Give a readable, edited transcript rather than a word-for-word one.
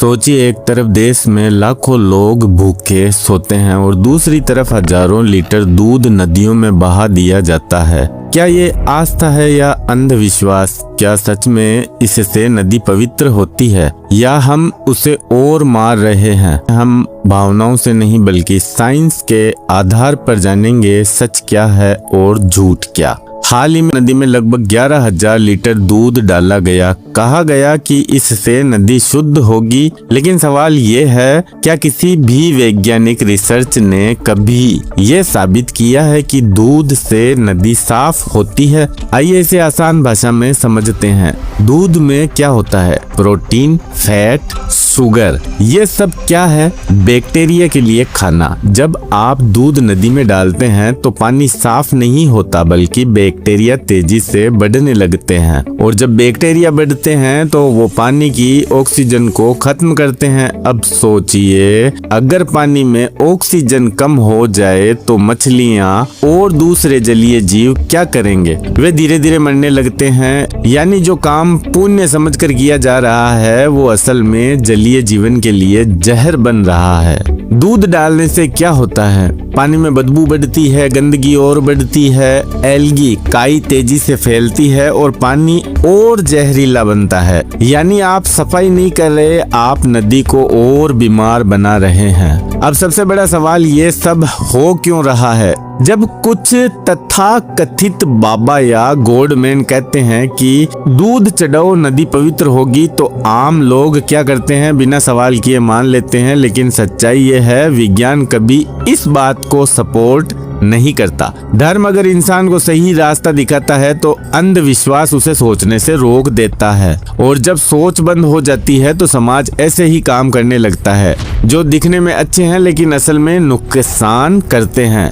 सोचिए, एक तरफ देश में लाखों लोग भूखे सोते हैं और दूसरी तरफ हजारों लीटर दूध नदियों में बहा दिया जाता है। क्या ये आस्था है या अंधविश्वास? क्या सच में इससे नदी पवित्र होती है या हम उसे और मार रहे हैं? हम भावनाओं से नहीं बल्कि साइंस के आधार पर जानेंगे सच क्या है और झूठ क्या। हाल ही में नदी में लगभग 11,000 लीटर दूध डाला गया। कहा गया कि इससे नदी शुद्ध होगी, लेकिन सवाल ये है, क्या किसी भी वैज्ञानिक रिसर्च ने कभी ये साबित किया है कि दूध से नदी साफ होती है? आइए इसे आसान भाषा में समझते हैं। दूध में क्या होता है? प्रोटीन, फैट, शुगर, ये सब क्या है? बैक्टीरिया के लिए खाना। जब आप दूध नदी में डालते हैं तो पानी साफ नहीं होता बल्कि बैक्टीरिया तेजी से बढ़ने लगते हैं, और जब बैक्टीरिया बढ़ते हैं तो वो पानी की ऑक्सीजन को खत्म करते हैं। अब सोचिए, अगर पानी में ऑक्सीजन कम हो जाए तो मछलियाँ और दूसरे जलीय जीव क्या करेंगे? वे धीरे धीरे मरने लगते हैं। यानी जो काम पुण्य समझकर किया जा रहा है वो असल में जलीय जीवन के लिए जहर बन रहा है। दूध डालने से क्या होता है? पानी में बदबू बढ़ती है, गंदगी और बढ़ती है, एल्गी काई तेजी से फैलती है और पानी और जहरीला बनता है। यानी आप सफाई नहीं कर रहे, आप नदी को और बीमार बना रहे हैं। अब सबसे बड़ा सवाल ये सब हो क्यों रहा है? जब कुछ तथाकथित बाबा या गॉडमैन कहते हैं कि दूध चढ़ाओ नदी पवित्र होगी, तो आम लोग क्या करते हैं? बिना सवाल किए मान लेते हैं। लेकिन सच्चाई ये है, विज्ञान कभी इस बात को सपोर्ट नहीं करता। धर्म अगर इंसान को सही रास्ता दिखाता है तो अंधविश्वास उसे सोचने से रोक देता है, और जब सोच बंद हो जाती है तो समाज ऐसे ही काम करने लगता है जो दिखने में अच्छे हैं लेकिन असल में नुकसान करते हैं।